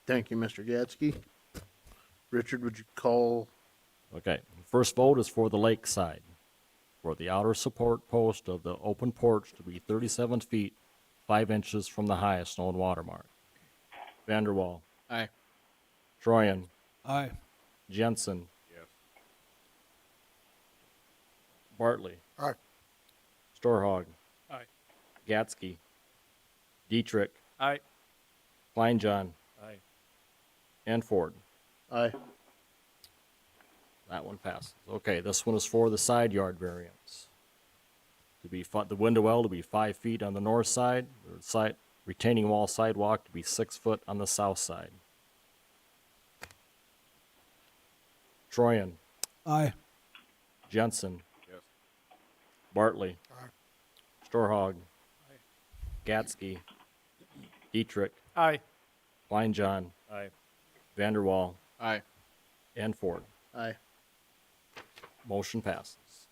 Thank you, Mr. Gatsky. Richard, would you call? Okay, first vote is for the lake side. For the outer support post of the open porch to be 37 feet 5 inches from the highest known watermark. Vanderwall. Aye. Troyan. Aye. Jensen. Yes. Bartley. Aye. Storhog. Aye. Gatsky. Dietrich. Aye. Kleinjohn. Aye. And Ford. Aye. That one passes. Okay, this one is for the side yard variance. To be the window well to be 5 feet on the north side, the side retaining wall sidewalk to be 6 foot on the south side. Troyan. Aye. Jensen. Yes. Bartley. Aye. Storhog. Gatsky. Dietrich. Aye. Kleinjohn. Aye. Vanderwall. Aye. And Ford. Aye. Motion passes.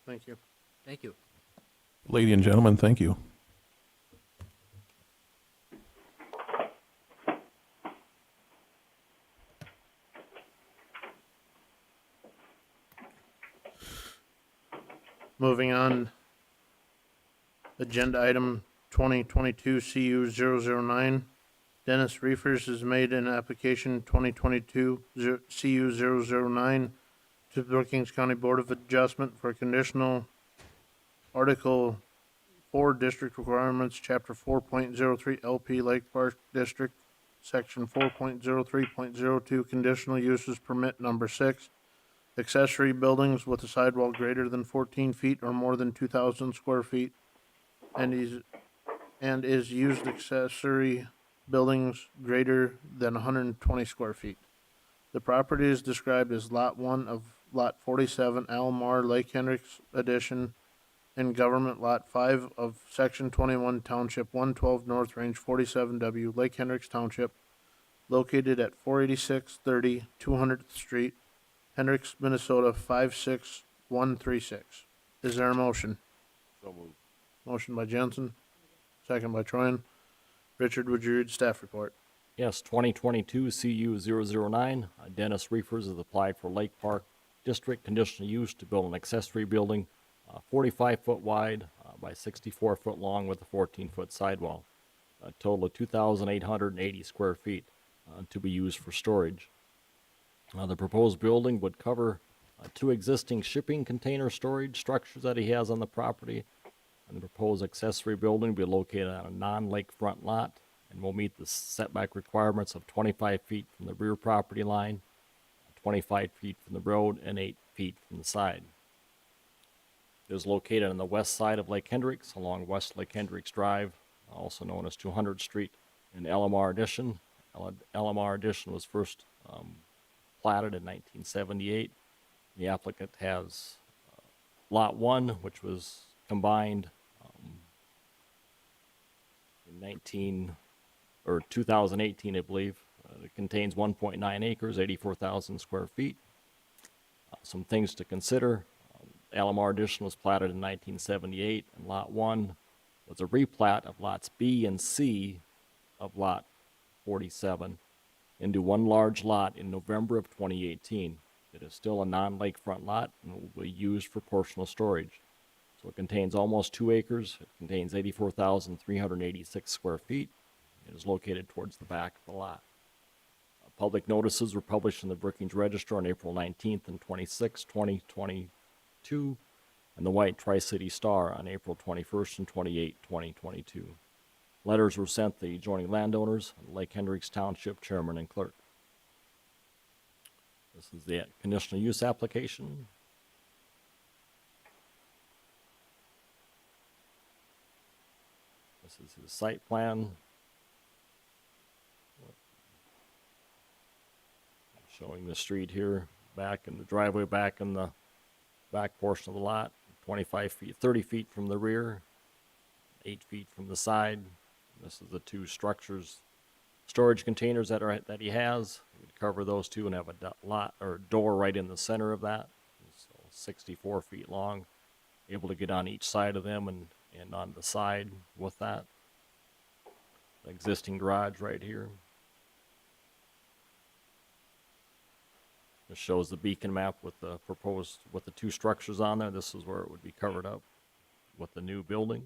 Thank you. Thank you. Ladies and gentlemen, thank you. Moving on, agenda item 2022 CU 009. Dennis Reefers has made an application 2022 CU 009 to Brookings County Board of Adjustment for conditional Article 4 District Requirements, Chapter 4.03 LP Lake Park District, Section 4.03.02 Conditional Uses Permit Number 6. Accessory buildings with a sidewall greater than 14 feet or more than 2,000 square feet, and is used accessory buildings greater than 120 square feet. The property is described as Lot 1 of Lot 47, Almar Lake Hendricks Addition, and Government Lot 5 of Section 21, Township 112, North Range 47W, Lake Hendricks Township, located at 48630 200th Street, Hendricks, Minnesota 56136. Is there a motion? So moved. Motion by Jensen, second by Troyan. Richard, would you read staff report? Yes, 2022 CU 009. Dennis Reefers has applied for Lake Park District conditional use to build an accessory building 45 foot wide by 64 foot long with a 14-foot sidewall. A total of 2,880 square feet to be used for storage. The proposed building would cover 2 existing shipping container storage structures that he has on the property. And the proposed accessory building will be located on a non-lakefront lot and will meet the setback requirements of 25 feet from the rear property line, 25 feet from the road, and 8 feet from the side. It is located on the west side of Lake Hendricks along West Lake Hendricks Drive, also known as 200th Street in LMR Addition. LMR Addition was first platted in 1978. The applicant has Lot 1, which was combined in 2018, I believe. It contains 1.9 acres, 84,000 square feet. Some things to consider. Alomar Addition was platted in 1978, and Lot 1 was a replat of Lots B and C of Lot 47 into one large lot in November of 2018. It is still a non-lakefront lot and will be used for portional storage. So it contains almost 2 acres. It contains 84,386 square feet. It is located towards the back of the lot. Public notices were published in the Brookings Register on April 19th and 26th, 2022, and the White Tri-City Star on April 21st and 28th, 2022. Letters were sent to the adjoining landowners and Lake Hendricks Township Chairman and Clerk. This is the conditional use application. This is his site plan. Showing the street here, back in the driveway, back in the back portion of the lot, 25 feet, 30 feet from the rear, 8 feet from the side. This is the 2 structures, storage containers that he has. We'd cover those 2 and have a lot or door right in the center of that. So 64 feet long, able to get on each side of them and on the side with that. The existing garage right here. This shows the beacon map with the proposed, with the 2 structures on there. This is where it would be covered up with the new building.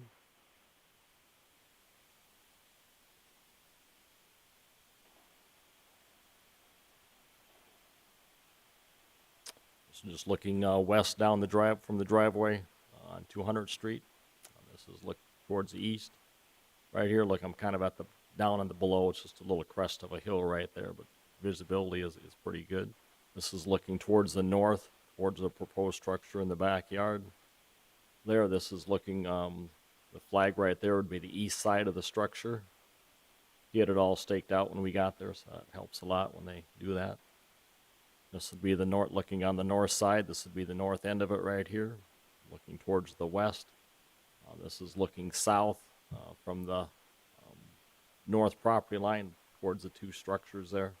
This is just looking west down the drive from the driveway on 200th Street. This is look towards the east. Right here, look, I'm kind of at the down and the below. It's just a little crest of a hill right there, but visibility is pretty good. This is looking towards the north, towards the proposed structure in the backyard. There, this is looking, the flag right there would be the east side of the structure. He had it all staked out when we got there, so that helps a lot when they do that. This would be the north, looking on the north side. This would be the north end of it right here, looking towards the west. This is looking south from the north property line towards the 2 structures there.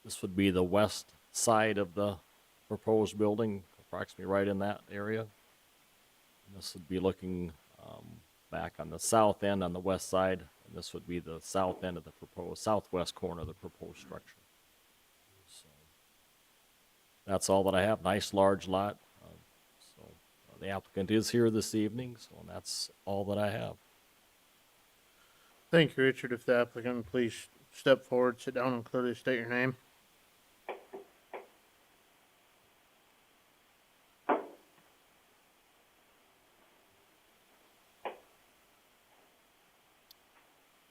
This would be the west side of the proposed building, approximately right in that area. And this would be looking back on the south end on the west side, and this would be the south end of the proposed, southwest corner of the proposed structure. So that's all that I have. Nice large lot. The applicant is here this evening, so that's all that I have. Thank you, Richard. If the applicant please step forward, sit down, and clearly state your name.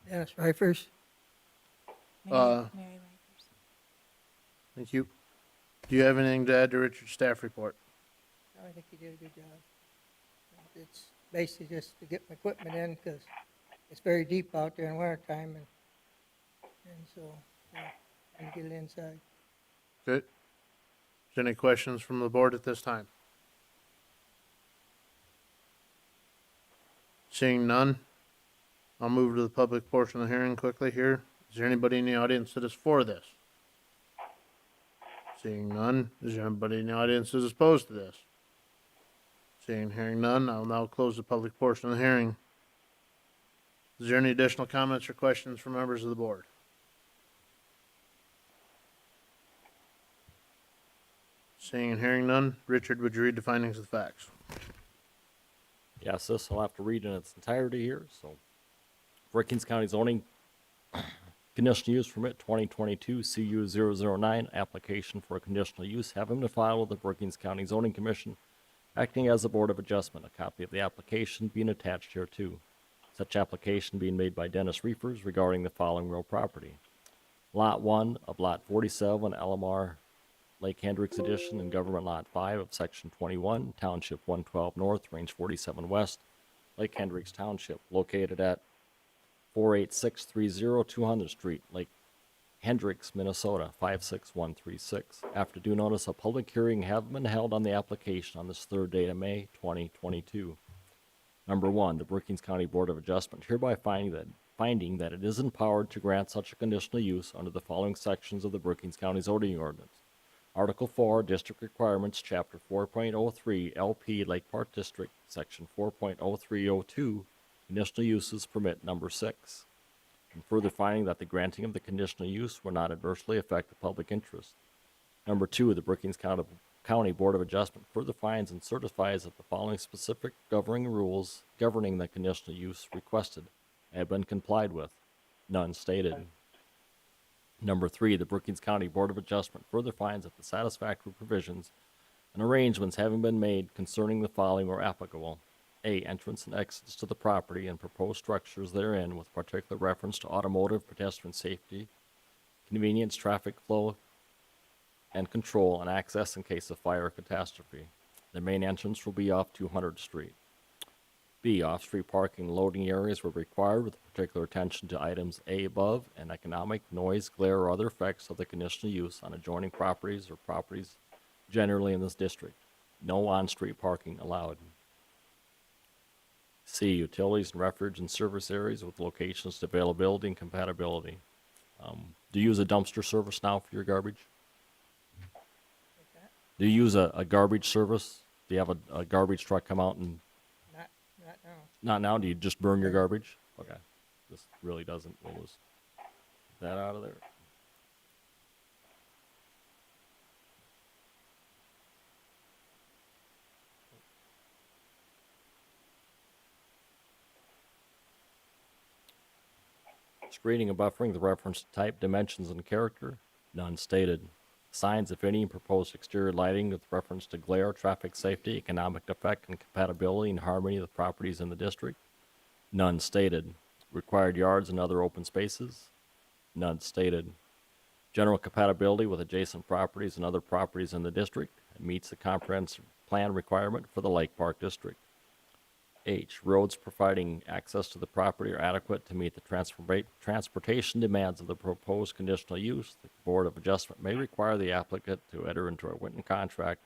Dennis Reifers. Uh, Mary Rikers. Thank you. Do you have anything to add to Richard's staff report? I think you did a good job. It's basically just to get my equipment in because it's very deep out there in winter time and so and get it inside. Good. Is there any questions from the board at this time? Seeing none, I'll move to the public portion of the hearing quickly here. Is there anybody in the audience that is for this? Seeing none, is there anybody in the audience that is opposed to this? Seeing and hearing none, I'll now close the public portion of the hearing. Is there any additional comments or questions from members of the board? Seeing and hearing none, Richard, would you read the findings of the facts? Yes, this I'll have to read in its entirety here. So, Brookings County zoning conditional use permit 2022 CU 009 application for a conditional use having been filed with the Brookings County Zoning Commission, acting as the Board of Adjustment. A copy of the application being attached here too. Such application being made by Dennis Reifers regarding the following real property. Lot 1 of Lot 47, LMR Lake Hendricks Edition and Government Lot 5 of Section 21, Township 112 North, Range 47 West, Lake Hendricks Township, located at 48630 200th Street, Lake Hendricks, Minnesota 56136. After due notice, a public hearing have been held on the application on this third day of May 2022. Number one, the Brookings County Board of Adjustment hereby finding that it is empowered to grant such a conditional use under the following sections of the Brookings County zoning ordinance. Article 4, District Requirements, Chapter 4.03, LP Lake Park District, Section 4.0302, Conditional Uses Permit Number 6. And further finding that the granting of the conditional use will not adversely affect the public interest. Number 2, the Brookings County Board of Adjustment further finds and certifies that the following specific governing rules governing the conditional use requested have been complied with. None stated. Number 3, the Brookings County Board of Adjustment further finds that the satisfactory provisions and arrangements having been made concerning the following are applicable. A, entrance and exits to the property and proposed structures therein with particular reference to automotive, pedestrian safety, convenience, traffic flow, and control and access in case of fire or catastrophe. The main entrance will be off 200th Street. B, off-street parking and loading areas were required with particular attention to items A above and economic, noise, glare, or other effects of the conditional use on adjoining properties or properties generally in this district. No on-street parking allowed. C, utilities and refuge and service areas with locations to availability and compatibility. Do you use a dumpster service now for your garbage? Do you use a garbage service? Do you have a garbage truck come out and... Not now. Not now? Do you just burn your garbage? Okay. This really doesn't. We'll just get that out of there. Screening and buffering with reference to type, dimensions, and character. None stated. Signs, if any, proposed exterior lighting with reference to glare, traffic safety, economic effect, and compatibility and harmony with properties in the district. None stated. Required yards and other open spaces. None stated. General compatibility with adjacent properties and other properties in the district. It meets the comprehensive plan requirement for the Lake Park District. H, roads providing access to the property are adequate to meet the transportation demands of the proposed conditional use. The Board of Adjustment may require the applicant to enter into a written contract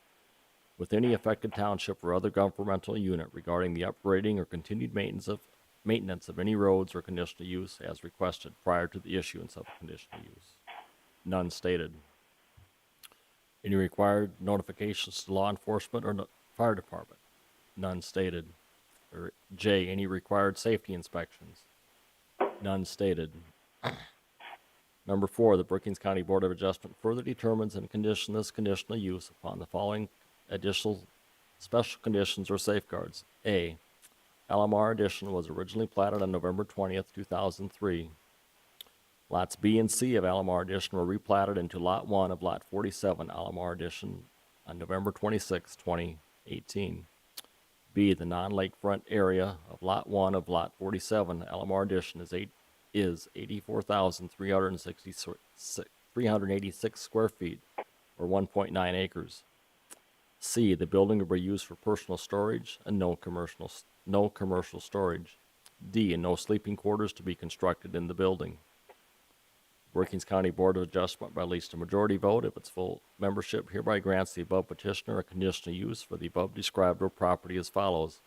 with any affected township or other governmental unit regarding the upgrading or continued maintenance of any roads or conditional use as requested prior to the issuance of conditional use. None stated. Any required notifications to law enforcement or fire department? None stated. Or J, any required safety inspections? None stated. Number 4, the Brookings County Board of Adjustment further determines and conditions this conditional use upon the following additional special conditions or safeguards. A, LMR Edition was originally platted on November 20th, 2003. Lots B and C of LMR Edition were replatted into Lot 1 of Lot 47 LMR Edition on November 26, 2018. B, the non-lakefront area of Lot 1 of Lot 47 LMR Edition is 84,386 square feet, or 1.9 acres. C, the building will be used for personal storage and no commercial storage. D, and no sleeping quarters to be constructed in the building. Brookings County Board of Adjustment, by at least a majority vote of its full membership, hereby grants the above petitioner a conditional use for the above described real property as follows.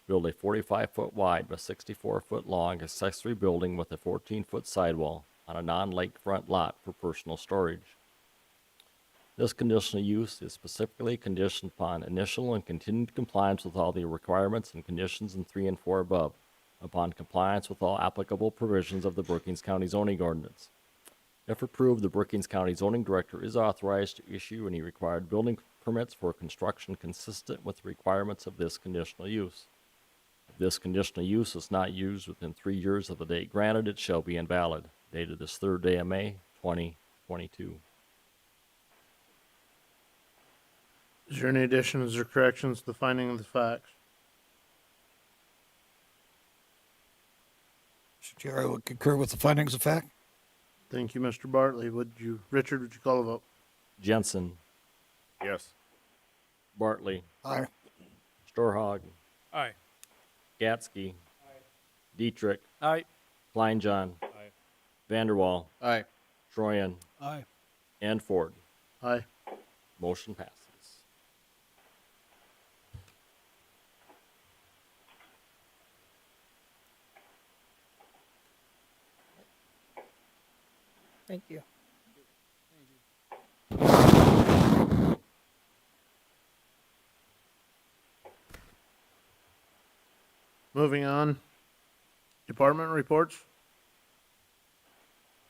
Build a 45-foot wide by 64-foot long accessory building with a 14-foot sidewall on a non-lakefront lot for personal storage. This conditional use is specifically conditioned upon initial and continued compliance with all the requirements and conditions in 3 and 4 above, upon compliance with all applicable provisions of the Brookings County zoning ordinance. If approved, the Brookings County Zoning Director is authorized to issue any required building permits for construction consistent with the requirements of this conditional use. If this conditional use is not used within 3 years of the date granted, it shall be invalid. Dated this third day of May, 2022. Is there any additions or corrections to the finding of the facts? Mr. Chair, I would concur with the findings of fact. Thank you, Mr. Bartley. Richard, would you call a vote? Jensen, Yes. Bartley, Aye. Storhog, Aye. Gatsky, Dietrich, Aye. Kleinjohn, Vanderwall, Aye. Troyan, Aye. and Ford. Aye. Motion passes. Thank you. Moving on. Department reports.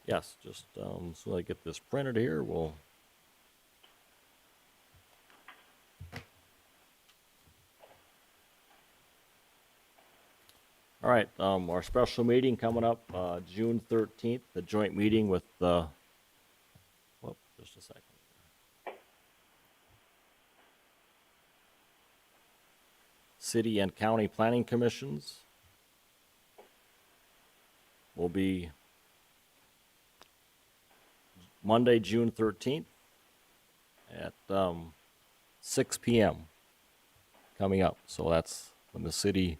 Yes, just so I get this printed here, we'll. All right, our special meeting coming up June 13th, the joint meeting with the. Whoop, just a second. City and county planning commissions will be Monday, June 13th at 6 p.m. coming up. So that's when the city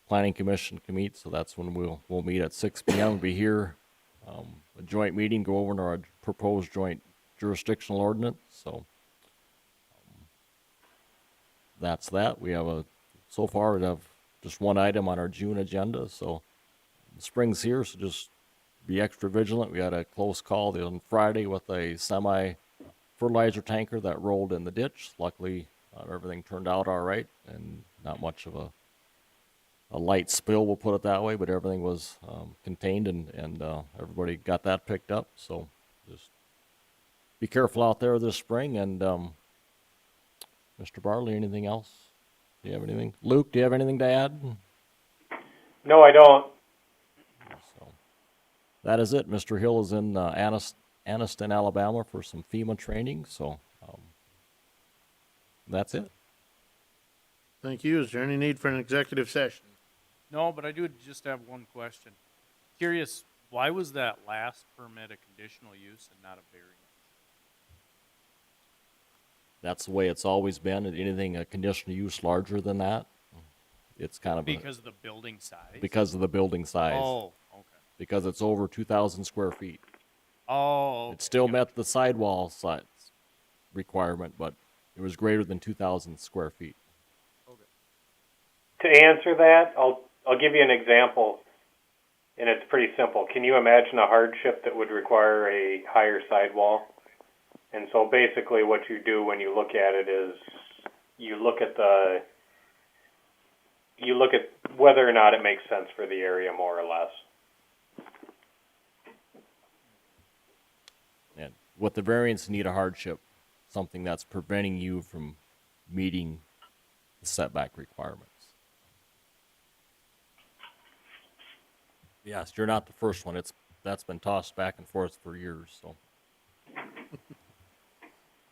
planning commission can meet. So that's when we'll meet at 6 p.m. We'll be here, a joint meeting, go over our proposed joint jurisdictional ordinance. So that's that. We have so far we have just one item on our June agenda. So the spring's here, so just be extra vigilant. We had a close call on Friday with a semi-fertilizer tanker that rolled in the ditch. Luckily, everything turned out all right and not much of a light spill, we'll put it that way, but everything was contained and everybody got that picked up. So just be careful out there this spring. And Mr. Barley, anything else? Do you have anything? Luke, do you have anything to add? No, I don't. So that is it. Mr. Hill is in Anniston, Alabama for some FEMA training. So that's it. Thank you. Is there any need for an executive session? No, but I do just have one question. Curious, why was that last permit a conditional use and not a variance? That's the way it's always been. Anything a conditional use larger than that, it's kind of Because of the building size? because of the building size. Oh, okay. Because it's over 2,000 square feet. Oh. It still met the sidewall size requirement, but it was greater than 2,000 square feet. To answer that, I'll give you an example, and it's pretty simple. Can you imagine a hardship that would require a higher sidewall? And so basically what you do when you look at it is you look at whether or not it makes sense for the area more or less. And with the variance, you need a hardship, something that's preventing you from meeting the setback requirements. Yes, you're not the first one. That's been tossed back and forth for years. So,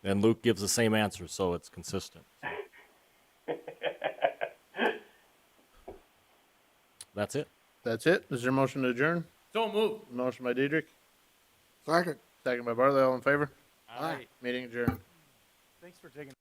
and Luke gives the same answer, so it's consistent. So. That's it. That's it. Is there a motion to adjourn? So moved. Motion by Diedrich, Second. second by Bartley. All in favor? Aye. Meeting adjourned. Thanks for taking